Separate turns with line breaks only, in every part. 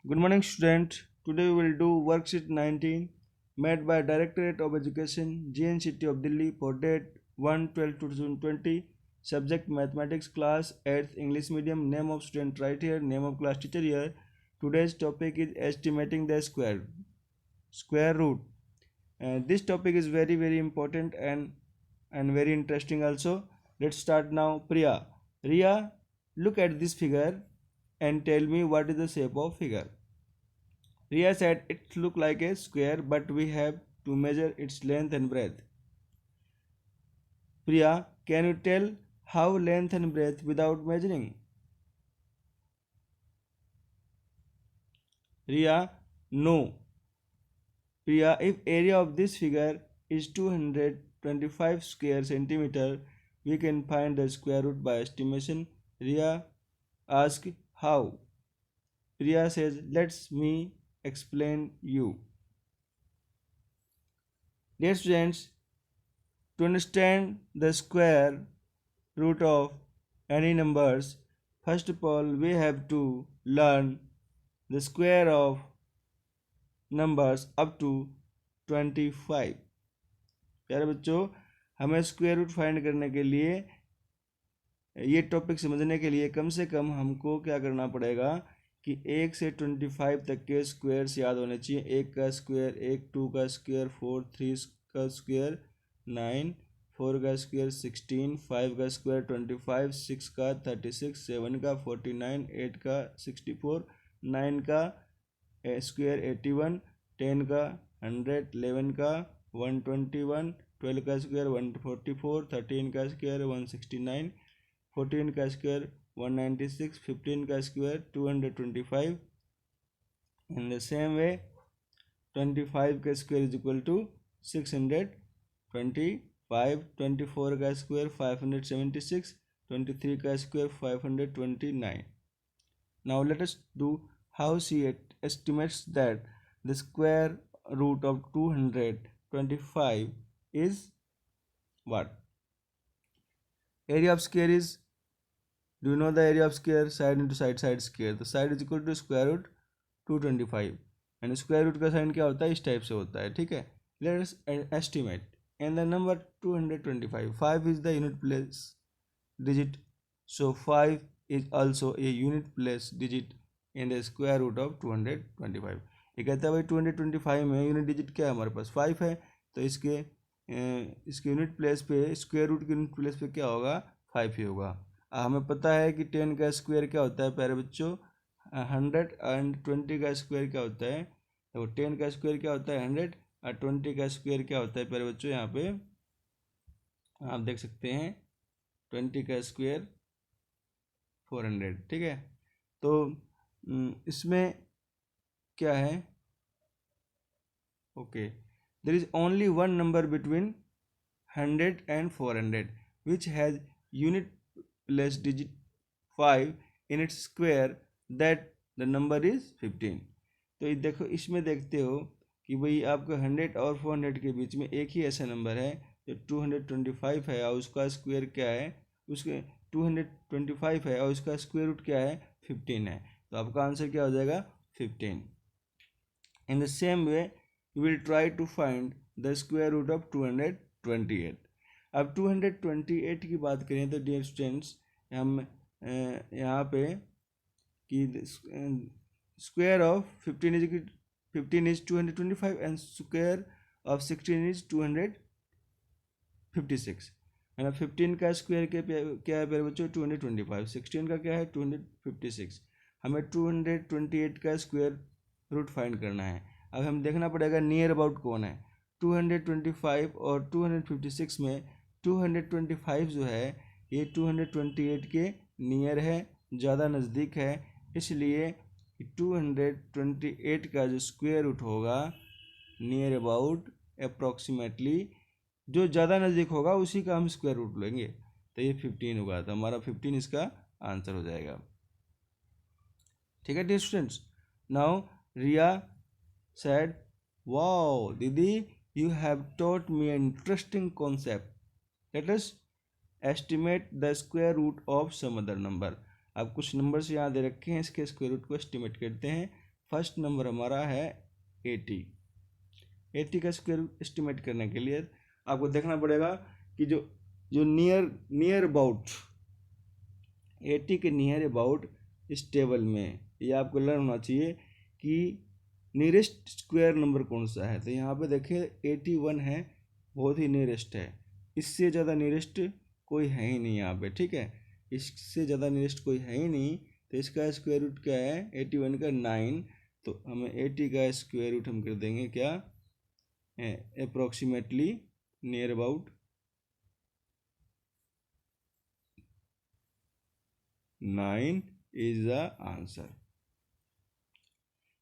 Good morning, student. Today we will do worksheet 19 made by Directorate of Education, GNCT of Delhi for date 1/12/2020. Subject mathematics class 8th English medium. Name of student right here. Name of class teacher here. Today's topic is estimating the square root. This topic is very important and very interesting also. Let's start now. Riya, look at this figure and tell me what is the shape of figure. Riya said it looked like a square, but we have to measure its length and breadth. Priya, can you tell how length and breadth without measuring? Riya, no. Priya, if area of this figure is 225 square centimeter, we can find the square root by estimation. Riya asked how. Priya says, let me explain you. Dear students, to understand the square root of any numbers, first of all we have to learn the square of numbers up to 25. प्यारे बच्चों, हमें square root find करने के लिए, ये topic समझने के लिए कम से कम हमको क्या करना पड़ेगा कि 1 से 25 तक के स्क्वायर्स याद होने चाहिए. 1 का स्क्वायर 1, 2 का स्क्वायर 4, 3 का स्क्वायर 9, 4 का स्क्वायर 16, 5 का स्क्वायर 25, 6 का 36, 7 का 49, 8 का 64, 9 का स्क्वायर 81, 10 का 100, 11 का 121, 12 का स्क्वायर 144, 13 का स्क्वायर 169, 14 का स्क्वायर 196, 15 का square 225. In the same way 25 का स्क्वायर इज इक्वल टू 625. 24 का स्क्वायर 576, 23 का square 529. Now let us do how she estimates that the square root of 225 is what? Area of square is, do you know the area of square? Side into side, side square. The side is equal to square root 225 and square root का sign क्या होता है? इस type से होता है. ठीक है. Let us estimate. And the number 225, 5 is the unit place digit, so 5 is also a unit place digit in the square root of 225. ये कहता है भाई 225 में यूनिट डिजिट क्या है? हमारे पास 5 है, तो इसके यूनिट प्लेस पे, स्क्वायर रूट के यूनिट प्लेस पे क्या होगा? 5 ही होगा. हमें पता है कि 10 का स्क्वायर क्या होता है प्यारे बच्चों? 100 एंड 20 का स्क्वायर क्या होता है? तो 10 का स्क्वायर क्या होता है? 100 और 20 का स्क्वायर क्या होता है प्यारे बच्चों? यहाँ पे आप देख सकते हैं 20 का स्क्वायर 400. ठीक है. तो इसमें क्या है? Okay, there is only one number between 100 and 400 which has unit place digit 5 in its square, that the number is 15. तो ये देखो, इसमें देखते हो कि भाई आपको 100 और 400 के बीच में एक ही ऐसा नंबर है जो 225 है और उसका स्क्वायर क्या है? उसके 225 है और उसका स्क्वायर रूट क्या है? 15 है. तो आपका आंसर क्या हो जाएगा? 15. In the same way, you will try to find the square root of 228. अब 228 की बात करें तो डियर स्टूडेंट्स, हम यहाँ पे कि square of 15 is 225 and square of 16 is 256. है ना. 15 का स्क्वायर क्या है मेरे बच्चों? 225. 16 का क्या है? 256. हमें 228 का स्क्वायर रूट फाइंड करना है. अब हम देखना पड़ेगा नियर अबाउट कौन है. 225 और 256 में 225 जो है ये 228 के नियर है, ज़्यादा नज़दीक है, इसलिए 228 का जो स्क्वायर रूट होगा नियर अबाउट अप्रॉक्सीमेटली जो ज़्यादा नज़दीक होगा उसी का हम स्क्वायर रूट लेंगे. तो ये 15 होगा. तो हमारा 15 इसका आंसर हो जाएगा. ठीक है dear students. Now Riya said, wow didi, you have taught me an interesting concept. Let us estimate the square root of some other number. अब कुछ नंबर्स यहाँ दे रखे हैं, इसके स्क्वायर रूट को एस्टिमेट करते हैं. फर्स्ट नंबर हमारा है 80। 80 का स्क्वायर रूट एस्टिमेट करने के लिए आपको देखना पड़ेगा कि जो जो नियर अबाउट 80 के नियर अबाउट इस टेबल में ये आपको लर्न होना चाहिए कि नियरेस्ट स्क्वायर नंबर कौन सा है। तो यहाँ पे देखिए 81 है, बहुत ही नियरेस्ट है, इससे ज़्यादा नियरेस्ट कोई है ही नहीं यहाँ पे, ठीक है, इससे ज़्यादा नियरेस्ट कोई है ही नहीं। तो इसका स्क्वायर रूट क्या है 81 का 9, तो हमें 80 का स्क्वायर रूट हम कर देंगे क्या approximately near about 9 is the answer.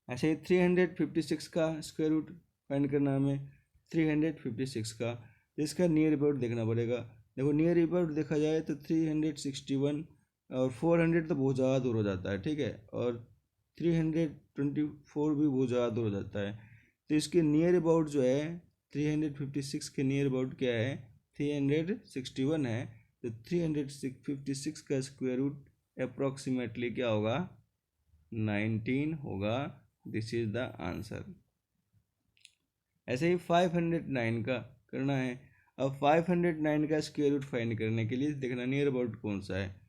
ऐसे ही 356 का स्क्वायर रूट फाइंड करना हमें, 356 का, तो इसका नियर अबाउट देखना पड़ेगा। देखो नियर अबाउट देखा जाए तो 361 और 400 तो बहुत ज़्यादा दूर हो जाता है, ठीक है, और 324 भी बहुत ज़्यादा दूर हो जाता है। तो इसके नियर अबाउट जो है 356 के नियर अबाउट क्या है 361 है, तो 356 का स्क्वायर रूट अप्रॉक्सीमेटली क्या होगा 19 होगा। This is the answer. ऐसे ही 509 का करना है। अब 509 का स्क्वायर रूट फाइंड करने के लिए देखना नियर अबाउट कौन सा है।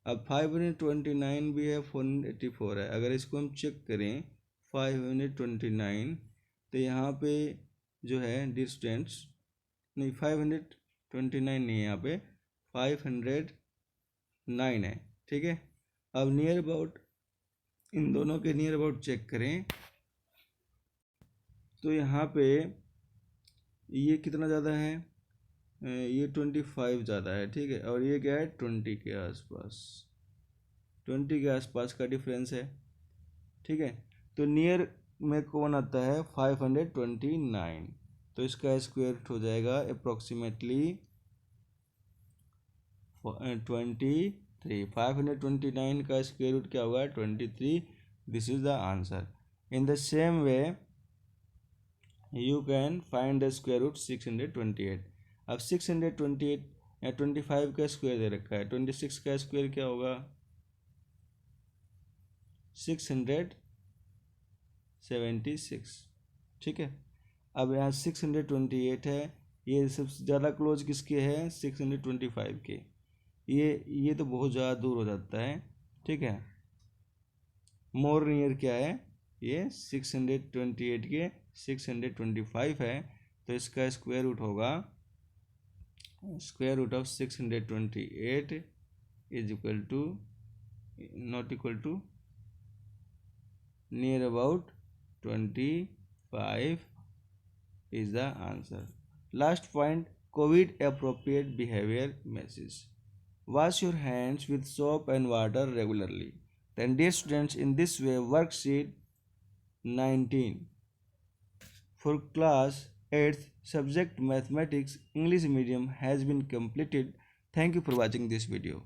अब 529 भी है, 484 है। अगर इसको हम चेक करें 529, तो यहाँ पे जो है डिस्टेंस नहीं 529 नहीं है, यहाँ पे 509 है, ठीक है। अब नियर अबाउट इन दोनों के नियर अबाउट चेक करें तो यहाँ पे ये कितना ज़्यादा है, ये 25 ज़्यादा है, ठीक है, और ये क्या है 20 के आसपास, 20 के आसपास का डिफरेंस है, ठीक है। तो नियर में कौन आता है 529, तो इसका स्क्वायर रूट हो जाएगा अप्रोक्सीमेटली 23। 529 का स्क्वायर रूट क्या होगा 23। This is the answer. In the same way you can find the square root 628। अब 628 या 25 का स्क्वायर दे रखा है, 26 का स्क्वायर क्या होगा 676, ठीक है। अब यहाँ 628 है, ये सबसे ज़्यादा क्लोज किसके है 625 के, ये तो बहुत ज़्यादा दूर हो जाता है, ठीक है। मोर नियर क्या है ये 628 के 625 है, तो इसका स्क्वायर रूट होगा square root of 628 is equal to not equal to near about 25 is the answer. Last point, COVID appropriate behavior message. Wash your hands with soap and water regularly. Then dear students, in this way worksheet 19 for class 8th subject mathematics English medium has been completed. Thank you for watching this video.